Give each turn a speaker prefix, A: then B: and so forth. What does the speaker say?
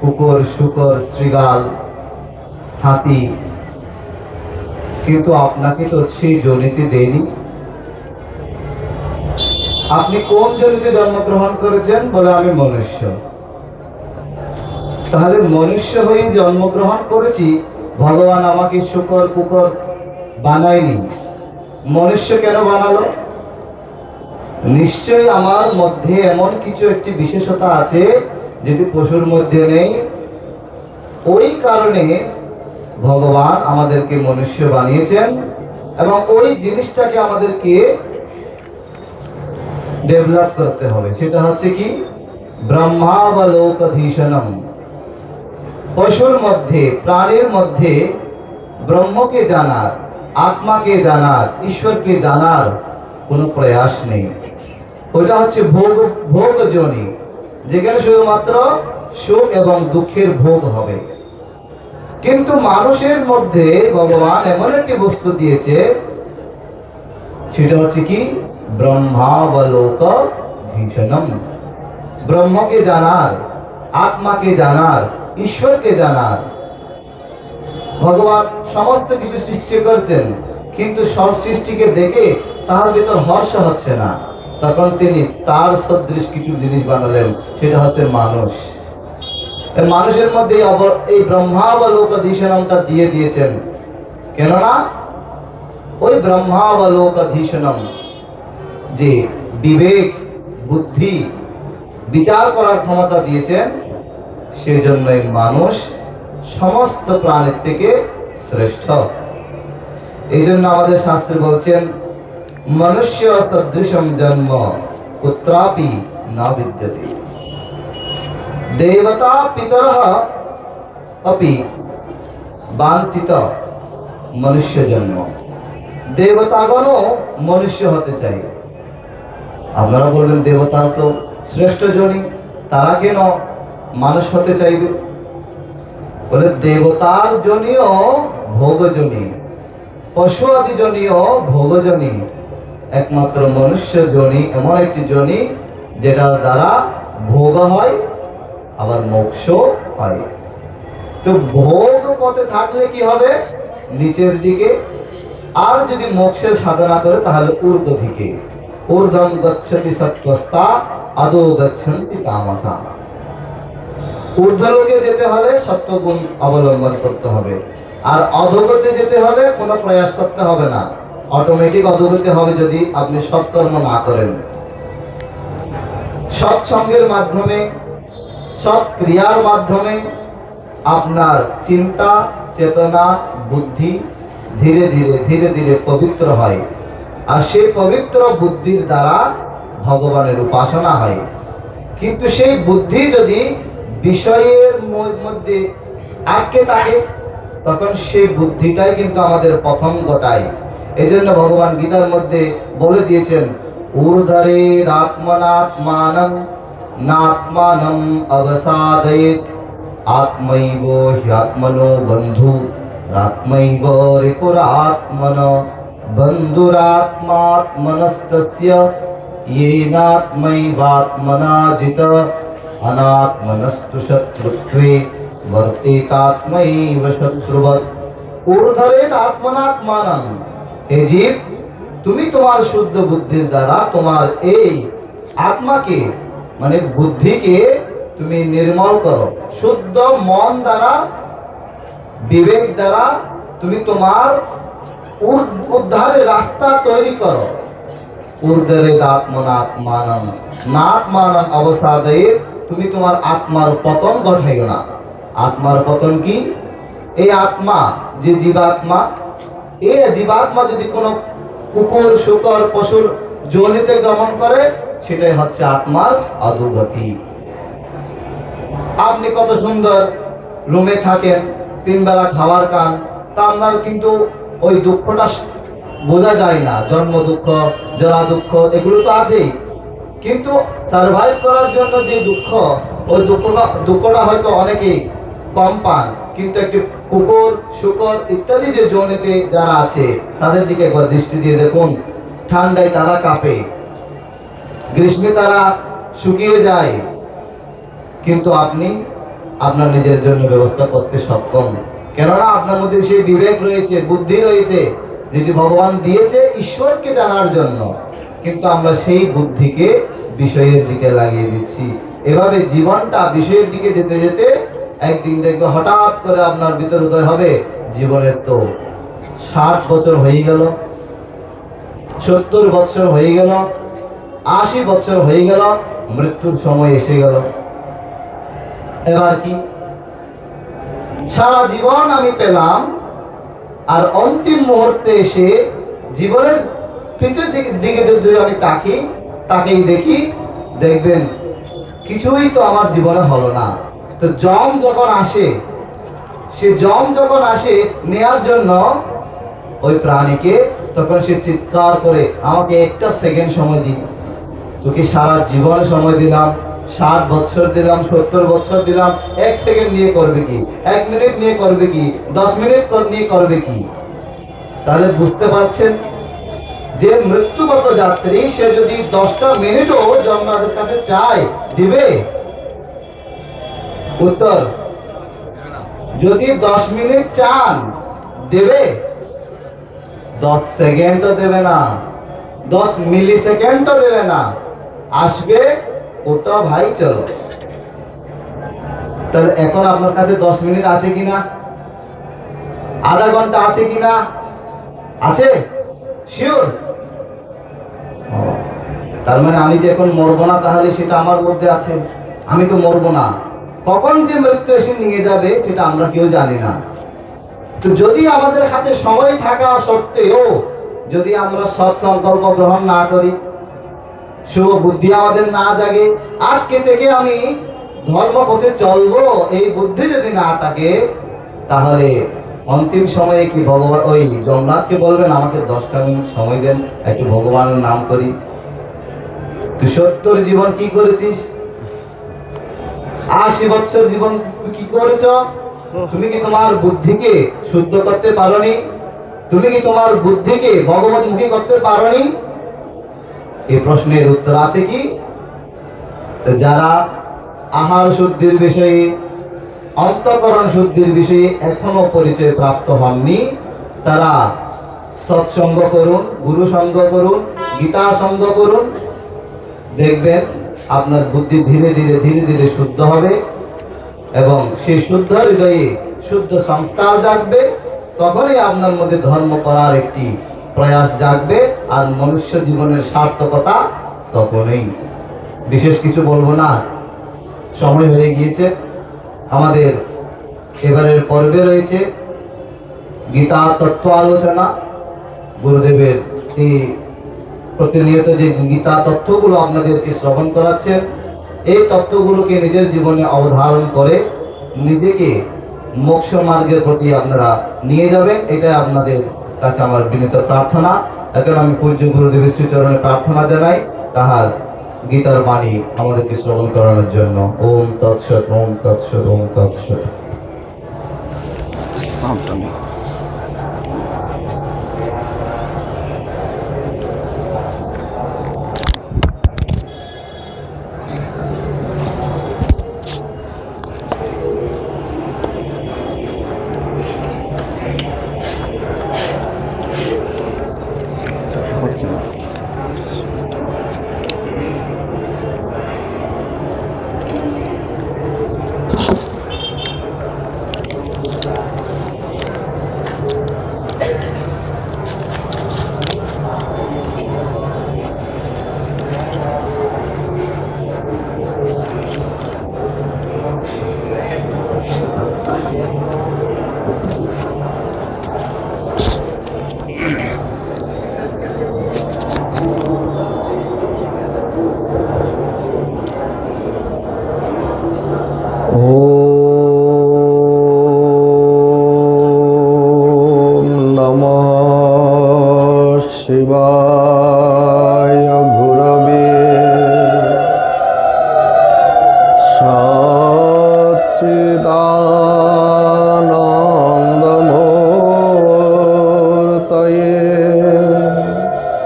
A: কুকুর, শূকর, শৃগাল, হাতি, কিন্তু আপনাকে তো সেই যোনিতে দেয়নি। আপনি কোন যোনিতে জন্মগ্রহণ করেছেন? বলে আমি মনুষ্য। তাহলে মনুষ্য হয়ে জন্মগ্রহণ করেছি, ভগবান আমাকে শূকর কুকুর বানায়নি, মনুষ্য কেন বানালো? নিশ্চয়ই আমার মধ্যে এমন কিছু একটি বিশেষতা আছে যেটি পশুর মধ্যে নেই। ওই কারণে ভগবান আমাদেরকে মনুষ্য বানিয়েছেন এবং ওই জিনিসটাকে আমাদেরকে ডেভেলপ করতে হবে। সেটা হচ্ছে কি? ব্রহ্মাবলোকধীশনম। পশুর মধ্যে, প্রাণীর মধ্যে ব্রহ্মকে জানার, আত্মাকে জানার, ঈশ্বরকে জানার কোনো প্রয়াস নেই। ওইটা হচ্ছে ভোগ যোনি, যেখানে শুধুমাত্র সুখ এবং দুঃখের ভোগ হবে। কিন্তু মানুষের মধ্যে ভগবান এমন একটি বস্তু দিয়েছে, সেটা হচ্ছে কি? ব্রহ্মাবলোকধীশনম। ব্রহ্মকে জানার, আত্মাকে জানার, ঈশ্বরকে জানার। ভগবান সমস্ত কিছু সৃষ্টি করছেন, কিন্তু সব সৃষ্টিকে দেখে তার ভিতর হর্ষ হচ্ছে না। তখন তিনি তার সদৃশ কিছু জিনিস বানালেন, সেটা হচ্ছে মানুষ। মানুষের মধ্যে এই ব্রহ্মাবলোকধীশনমটা দিয়ে দিয়েছেন। কেননা ওই ব্রহ্মাবলোকধীশনম যে বিবেক, বুদ্ধি, বিচার করার ক্ষমতা দিয়েছেন, সেই জন্যই মানুষ সমস্ত প্রাণীর থেকে শ্রেষ্ঠ। এই জন্য আমাদের শাস্ত্রে বলছেন, মনুষ্য সদৃশম জন্ম কুত্রাপি না বিদ্যতে। দেবতা পিতরঃ অপি বাঞ্ছিত মনুষ্য জন্ম। দেবতাগণও মনুষ্য হতে চাই। আপনারা বলবেন দেবতা তো শ্রেষ্ঠ জনি, তারা কেন মানুষ হতে চাইবে? বলে দেবতার জনিও ভোগজনী, পশু আদি জনিও ভোগজনী, একমাত্র মনুষ্য জনি এমন একটি জনি যেটার দ্বারা ভোগ হয় আবার মোক্ষ হয়। তো ভোগ পথে থাকলে কি হবে? নিচের দিকে। আর যদি মোক্ষের সাধনা করে তাহলে ঊর্ধ্ব দিকে। ঊর্ধ্বম গচ্ছতি সত্ত্বস্তা আদৌ গচ্ছন্তি তামসা। ঊর্ধ্বলোকে যেতে হলে সত্ত্বগুণ অবলম্বন করতে হবে, আর অধোগতি যেতে হলে কোনো প্রয়াস করতে হবে না, অটোমেটিক অধোগতি হবে যদি আপনি সৎকর্ম না করেন। সৎসঙ্গের মাধ্যমে, সৎ ক্রিয়ার মাধ্যমে আপনার চিন্তা, চেতনা, বুদ্ধি ধীরে ধীরে ধীরে ধীরে পবিত্র হয়, আর সেই পবিত্র বুদ্ধির দ্বারা ভগবানের উপাসনা হয়। কিন্তু সেই বুদ্ধি যদি বিষয়ের মধ্যে আটকে থাকে, তখন সেই বুদ্ধিটাই কিন্তু আমাদের পতন ঘটায়। এই জন্য ভগবান গীতার মধ্যে বলে দিয়েছেন, ঊর্ধ্বরে আত্মনাত্মানং নাত্মানং অবসাদয়েৎ আত্মৈব হ্যাত্মনো বন্ধু আত্মৈব রিপুরাত্মন বন্ধুরাত্মাত্মনস্তস্য येनात्मैवात्मना जित अनात्मनस्तु शत्रुत्वे वर्तेतात्मैव शत्रुवत्। ঊর্ধ্বরেত আত্মনাত্মানং। হে জীব, তুমি তোমার শুদ্ধ বুদ্ধির দ্বারা তোমার এই আত্মাকে মানে বুদ্ধিকে তুমি নির্মল করো। শুদ্ধ মন দ্বারা, বিবেক দ্বারা তুমি তোমার উদ্ধারের রাস্তা তৈরি করো। ঊর্ধ্বরেত আত্মনাত্মানং নাত্মানং অবসাদয়েৎ। তুমি তোমার আত্মার পতন ঘটাইও না। আত্মার পতন কি? এই আত্মা যে জীবাত্মা, এই জীবাত্মা যদি কোনো কুকুর, শূকর, পশুর যোনিতে গমন করে, সেটাই হচ্ছে আত্মার অধোগতি। আপনি কত সুন্দর রুমে থাকেন, 3 বেলা খাবার খান, তা আপনার কিন্তু ওই দুঃখটা বোঝা যায় না। জন্ম দুঃখ, জরা দুঃখ এগুলো তো আছেই, কিন্তু সার্ভাইভ করার জন্য যে দুঃখ, ওই দুঃখটা হয়তো অনেকেই কম পান। কিন্তু একটি কুকুর, শূকর ইত্যাদি যে যোনিতে যারা আছে, তাদের দিকে একবার দৃষ্টি দিয়ে দেখুন। ঠান্ডায় তারা কাঁপে, গ্রীষ্মে তারা শুকিয়ে যায়, কিন্তু আপনি আপনার নিজের জন্য ব্যবস্থা করতে সক্ষম। কেননা আপনার মধ্যে সেই বিবেক রয়েছে, বুদ্ধি রয়েছে, যেটি ভগবান দিয়েছে ঈশ্বরকে জানার জন্য, কিন্তু আমরা সেই বুদ্ধিকে বিষয়ের দিকে লাগিয়ে দিচ্ছি। এভাবে জীবনটা বিষয়ের দিকে যেতে যেতে একদিন দেখবে হঠাৎ করে আপনার ভিতর উদয় হবে, জীবনের তো 60 বছর হয়ে গেল, 70 বছর হয়ে গেল, 80 বছর হয়ে গেল, মৃত্যুর সময় এসে গেল। এবার কি সারা জীবন আমি পেলাম, আর অন্তিম মুহূর্তে এসে জীবনের পিছের দিকে যদি আমি তাকেই দেখি, দেখবেন কিছুই তো আমার জীবনে হলো না। তো যম যখন আসে, সে যম যখন আসে নেয়ার জন্য ওই প্রাণীকে, তখন সে চিৎকার করে, আমাকে একটা সেকেন্ড সময় দিন, তোকে সারা জীবন সময় দিলাম, 60 বছর দিলাম, 70 বছর দিলাম, 1 সেকেন্ড নিয়ে করবে কি, 1 মিনিট নিয়ে করবে কি, 10 মিনিট নিয়ে করবে কি? তাহলে বুঝতে পারছেন যে মৃত্যুগত যাত্রী, সে যদি 10টা মিনিটও জন্মাদের কাছে চায়, দিবে? উত্তর, যদি 10 মিনিট চান, দেবে? 10 সেকেন্ডও দেবে না, 10 মিলি সেকেন্ডও দেবে না। আসবে, ওটা ভাই চলো। তাহলে এখন আপনার কাছে 10 মিনিট আছে কিনা, আধা ঘন্টা আছে কিনা? আছে? শিওর? তার মানে আমি যে এখন মরবো না, তাহলে সেটা আমার মধ্যে আছে, আমি তো মরবো না। কখন যে মৃত্যু এসে নিয়ে যাবে সেটা আমরা কেউ জানি না। তো যদি আমাদের হাতে সময় থাকা সত্ত্বেও যদি আমরা সৎ সংকল্প গ্রহণ না করি, শুভ বুদ্ধি আমাদের না জাগে, আজকে থেকে আমি ধর্মপথে চলবো, এই বুদ্ধি যদি না থাকে, তাহলে অন্তিম সময়ে কি ভগবান ওই যমরাজকে বলবেন, আমাকে 10টা মিনিট সময় দেন, একটু ভগবানের নাম করি? তুই 70 জীবন কি করেছিস? 80 বছর জীবন কি করেছ? তুমি কি তোমার বুদ্ধিকে শুদ্ধ করতে পারোনি? তুমি কি তোমার বুদ্ধিকে ভগবানমুখী করতে পারোনি? এই প্রশ্নের উত্তর আছে কি? তো যারা আহার শুদ্ধির বিষয়ে, অন্তঃকরণ শুদ্ধির বিষয়ে এখনো পরিচয় প্রাপ্ত হননি, তারা সৎসঙ্গ করুন, গুরু সঙ্গ করুন, গীতা সঙ্গ করুন, দেখবেন আপনার বুদ্ধি ধীরে ধীরে শুদ্ধ হবে, এবং সেই শুদ্ধ হৃদয়ে শুদ্ধ সংস্কার জাগবে। তখনই আপনার মধ্যে ধর্ম করার একটি প্রয়াস জাগবে, আর মনুষ্য জীবনের সার্থকতা তখনই। বিশেষ কিছু বলবো না, সময় হয়ে গিয়েছে। আমাদের এবারের পর্বে রয়েছে গীতা তত্ত্ব আলোচনা। গুরুদেবের এই প্রতিনিয়ত যে গীতা তত্ত্বগুলো আপনাদেরকে শ্রবণ করাচ্ছেন, এই তত্ত্বগুলোকে নিজের জীবনে অবধারণ করে নিজেকে মোক্ষ মার্গের প্রতি আপনারা নিয়ে যাবেন, এটাই আপনাদের কাছে আমার বিনীত প্রার্থনা। এখন আমি পূজ্য গুরুদেবের শ্রীচরণে প্রার্থনা জানাই তাহার গীতার বাণী আমাদেরকে শ্রবণ করানোর জন্য। ওম তৎসৎ, ওম তৎসৎ, ওম তৎসৎ।